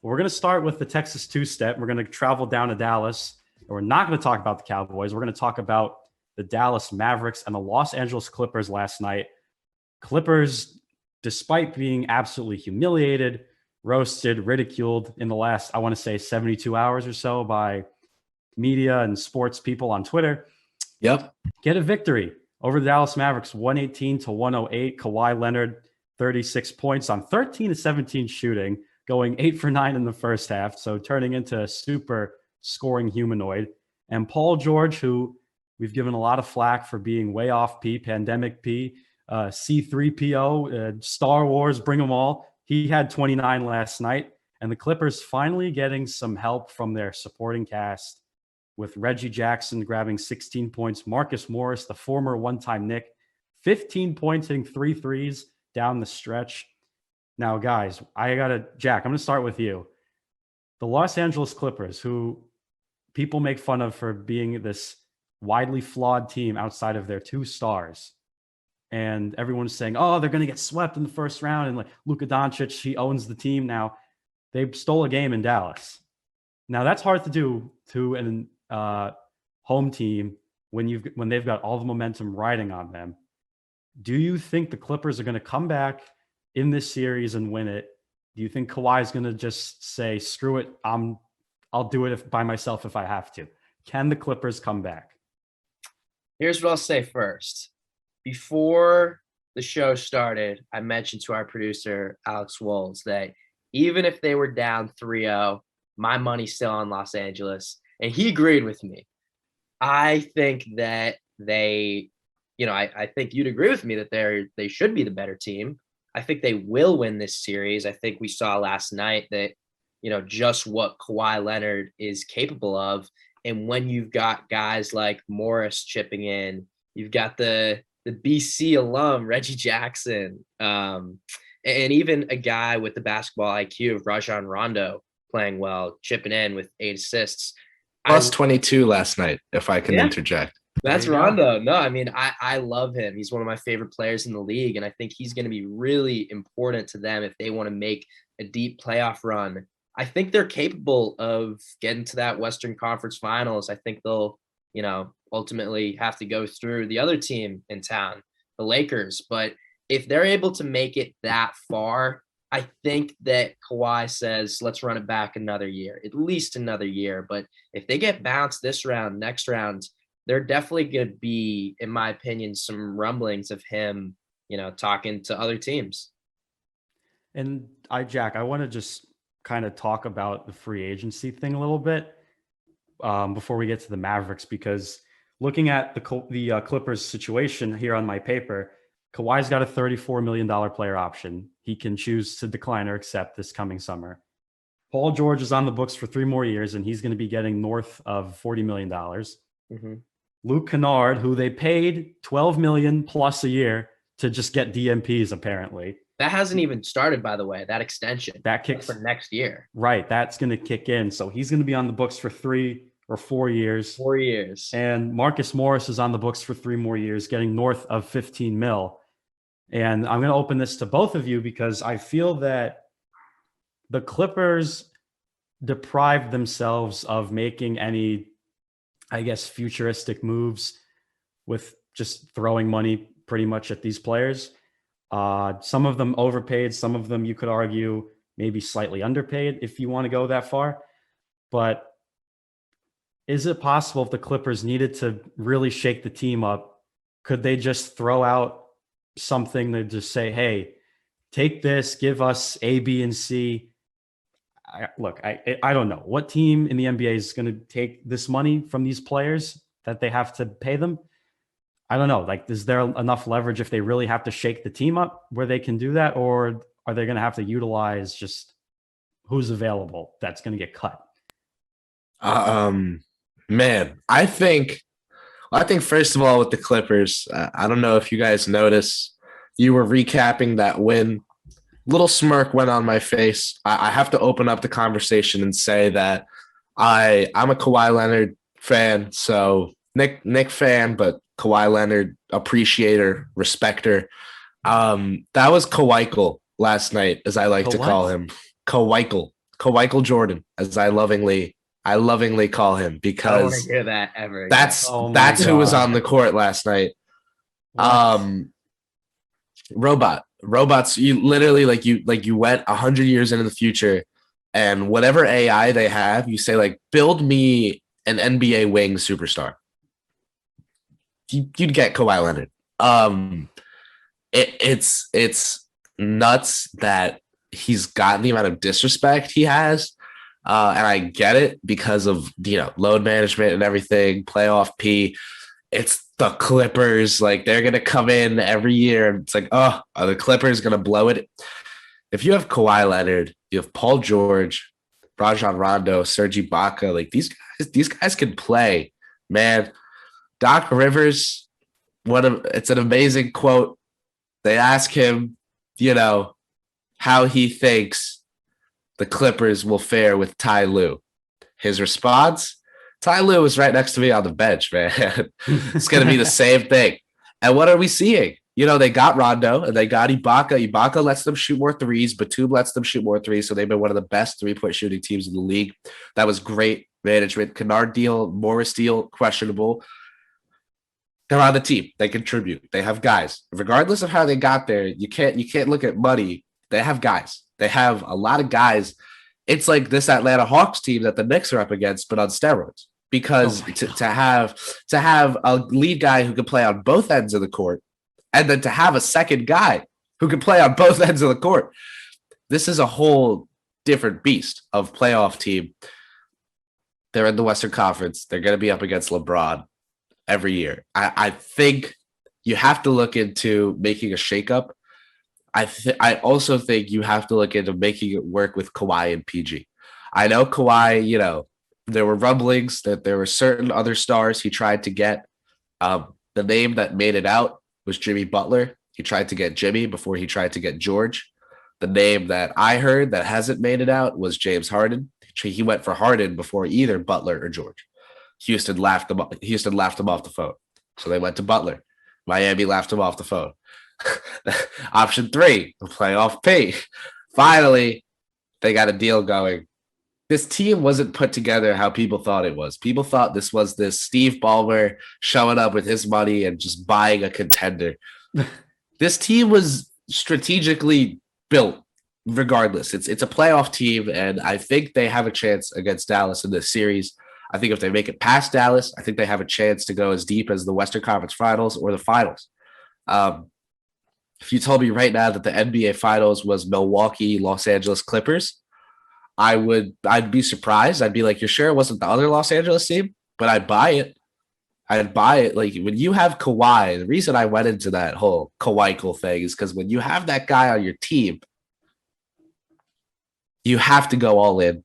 We're going to start with the Texas two-step. We're going to travel down to Dallas. And we're not going to talk about the Cowboys. We're going to talk about the Dallas Mavericks and the Los Angeles Clippers last night. Clippers, despite being absolutely humiliated, roasted, ridiculed in the last, I want to say 72 hours or so by media and sports people on Twitter. Yep. Get a victory over the Dallas Mavericks, 118-108. Kawhi Leonard, 36 points on 13 of 17 shooting, going 8 for 9 in the first half. So turning into a super scoring humanoid. And Paul George, who we've given a lot of flack for being way off P, pandemic P, C3PO, Star Wars, bring them all. He had 29 last night. And the Clippers finally getting some help from their supporting cast, with Reggie Jackson grabbing 16 points. Marcus Morris, the former one-time Knick, 15 points, hitting 3 threes down the stretch. Now, guys, Jack, I'm going to start with you. The Los Angeles Clippers, who people make fun of for being this widely flawed team outside of their 2 stars. And everyone's saying, oh, they're going to get swept in the first round. And like Luka Doncic, he owns the team now. They stole a game in Dallas. Now, that's hard to do to an home team when they've got all the momentum riding on them. Do you think the Clippers are going to come back in this series and win it? Do you think Kawhi is going to just say, screw it, I'll do it by myself if I have to? Can the Clippers come back? Here's what I'll say first. Before the show started, I mentioned to our producer, Alex Wolves, that even if they were down 3-0, my money's still on Los Angeles. And he agreed with me. I think that I think you'd agree with me that they should be the better team. I think they will win this series. I think we saw last night that, just what Kawhi Leonard is capable of. And when you've got guys like Morris chipping in, you've got the BC alum, Reggie Jackson, and even a guy with the basketball IQ of Rajon Rondo playing well, chipping in with 8 assists. Plus 22 last night, if I can interject. That's Rondo. No, I mean, I love him. He's one of my favorite players in the league, and I think he's going to be really important to them if they want to make a deep playoff run. I think they're capable of getting to that Western Conference Finals. I think they'll, ultimately have to go through the other team in town, the Lakers. But if they're able to make it that far, I think that Kawhi says, let's run it back another year, at least another year. But if they get bounced this round, next round, they're definitely going to be, in my opinion, some rumblings of him, talking to other teams. And Jack, I want to just kind of talk about the free agency thing a little bit before we get to the Mavericks, because looking at the Clippers situation here on my paper, Kawhi's got a $34 million player option. He can choose to decline or accept this coming summer. Paul George is on the books for 3 more years, and he's going to be getting north of $40 million. Mm-hmm. Luke Kennard, who they paid $12 million plus a year to just get DMPs, apparently. That hasn't even started, by the way, that extension. That kicks for next year. Right. That's going to kick in. So he's going to be on the books for 3 or 4 years. 4 years. And Marcus Morris is on the books for 3 more years, getting north of 15 mil. And I'm going to open this to both of you because I feel that the Clippers deprived themselves of making any, I guess, futuristic moves with just throwing money pretty much at these players. Some of them overpaid. Some of them, you could argue, maybe slightly underpaid if you want to go that far. But is it possible if the Clippers needed to really shake the team up, could they just throw out something to just say, hey, take this, give us A, B, and C? I don't know. What team in the NBA is going to take this money from these players that they have to pay them? I don't know. Like, is there enough leverage if they really have to shake the team up where they can do that? Or are they going to have to utilize just who's available that's going to get cut? Man, I think first of all with the Clippers, I don't know if you guys notice, you were recapping that win. Little smirk went on my face. I have to open up the conversation and say that I'm a Kawhi Leonard fan. So Nick fan, but Kawhi Leonard appreciator, respecter. That was Kawhikel last night, as I like to call him. Kawhikel. Kawhi Jordan, as I lovingly call him, I don't want because to hear that ever. again. that's who was on the court last night. Robots, you literally you went 100 years into the future, and whatever AI they have, you say like, build me an NBA wing superstar. You'd get Kawhi Leonard. It's nuts that he's gotten the amount of disrespect he has. And I get it because of, load management and everything, playoff P. It's the Clippers. Like, they're going to come in every year. And it's like, oh, are the Clippers going to blow it? If you have Kawhi Leonard, you have Paul George, Rajon Rondo, Serge Ibaka, like these guys can play, man. Doc Rivers, it's an amazing quote. They ask him, how he thinks the Clippers will fare with Ty Lue. His response, Ty Lue is right next to me on the bench, man. It's going to be the same thing. And what are we seeing? They got Rondo and they got Ibaka. Ibaka lets them shoot more threes. Batum lets them shoot more threes. So they've been one of the best three-point shooting teams in the league. That was great management. Kennard deal, Morris deal, questionable. They're on the team. They contribute. They have guys. Regardless of how they got there, you can't look at money. They have guys. They have a lot of guys. It's like this Atlanta Hawks team that the Knicks are up against, but on steroids. Because to have a lead guy who can play on both ends of the court, and then to have a second guy who can play on both ends of the court, this is a whole different beast of playoff team. They're in the Western Conference. They're going to be up against LeBron every year. I think you have to look into making a shakeup. I also think you have to look into making it work with Kawhi and PG. I know Kawhi, there were rumblings that there were certain other stars he tried to get. The name that made it out was Jimmy Butler. He tried to get Jimmy before he tried to get George. The name that I heard that hasn't made it out was James Harden. He went for Harden before either Butler or George. Houston laughed him off the phone. So they went to Butler. Miami laughed him off the phone. Option 3, playoff P. Finally, they got a deal going. This team wasn't put together how people thought it was. People thought this was this Steve Ballmer showing up with his money and just buying a contender. This team was strategically built regardless. It's a playoff team, and I think they have a chance against Dallas in this series. I think if they make it past Dallas, I think they have a chance to go as deep as the Western Conference Finals or the Finals. If you told me right now that the NBA Finals was Milwaukee, Los Angeles Clippers, I'd be surprised. I'd be like, you're sure it wasn't the other Los Angeles team? But I'd buy it. Like, when you have Kawhi, the reason I went into that whole Kawhi thing is because when you have that guy on your team, you have to go all in.